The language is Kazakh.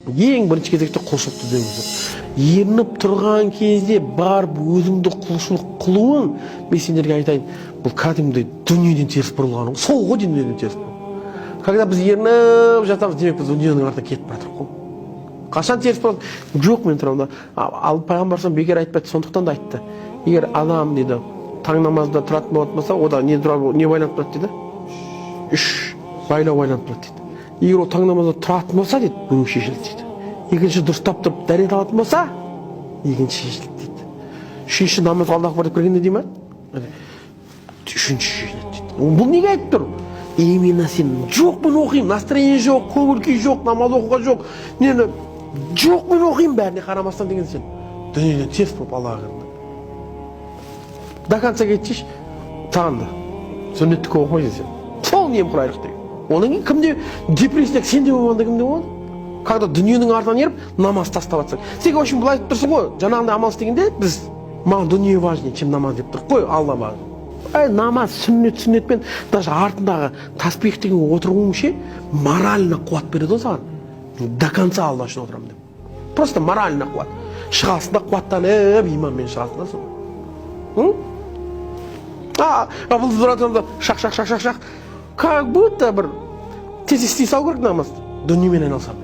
Ең бірінші кезекте құлшылықты іздеңіздер. Ерініп тұрған кезде барып өзіңді құлшылық қылуың, мен сендерге айтайын, бұл кәдімгідей дүниеден теріс бұрылғаның. Сол ғой дүниеден теріс бұрылған. Когда біз ерініп жатамыз, демек біз дүниенің артынан кетіп бара жатырмыз ғой. Қашан теріс бұрылды? Жоқ, мен тұрамын да. Ал пайғамбар бекер айтпайды, сондықтан да айтты. Егер адам дейді, таң намазда тұратын болатын болса, ода не байланып тұрады дейді? 3 байлау байланып тұрады дейді. Егер ол таң намазда тұратын болса дейді, біреу шешілді дейді. Екінші дұрыстап тұрып дәрет алатын болса, екінші шешілді дейді. Үшінші намазға Аллах барып кіргенде дей ме? Үшінші шешілді дейді. Бұл неге айтып тұр? Именно сен жоқ, мен оқимын, настроение жоқ, көңіл күй жоқ, намаз оқуға жоқ, нені жоқ, мен оқимын бәріне қарамастан деген сен дүниеден теріс болып Аллаға кірдің. До конца кетшіш, саған да сүннетті көп оқымайсың сен. Сол немқұрайлық деген. Оның кейін кімде депрессияда сенде болғанда кімде болады? Когда дүниенің артынан еріп намаз тастап жатсаң. Сен очень былай айтып тұрсың ғой, жаңағындай амал істегенде біз маған дүние важнее, чем намаз деп тұрық қой, Алла важнее. Намаз, сүннетпен даже артындағы таспих деген отыруың ше морально қуат береді ғой саған. До конца Алла үшін отырамын деп. Просто морально қуат. Шығасың да қуаттанып, иманмен шығасың да сол. Бұл тұратымда шақ. Как будто бір тез істей салу керек намаз. Дүниемен айналсам.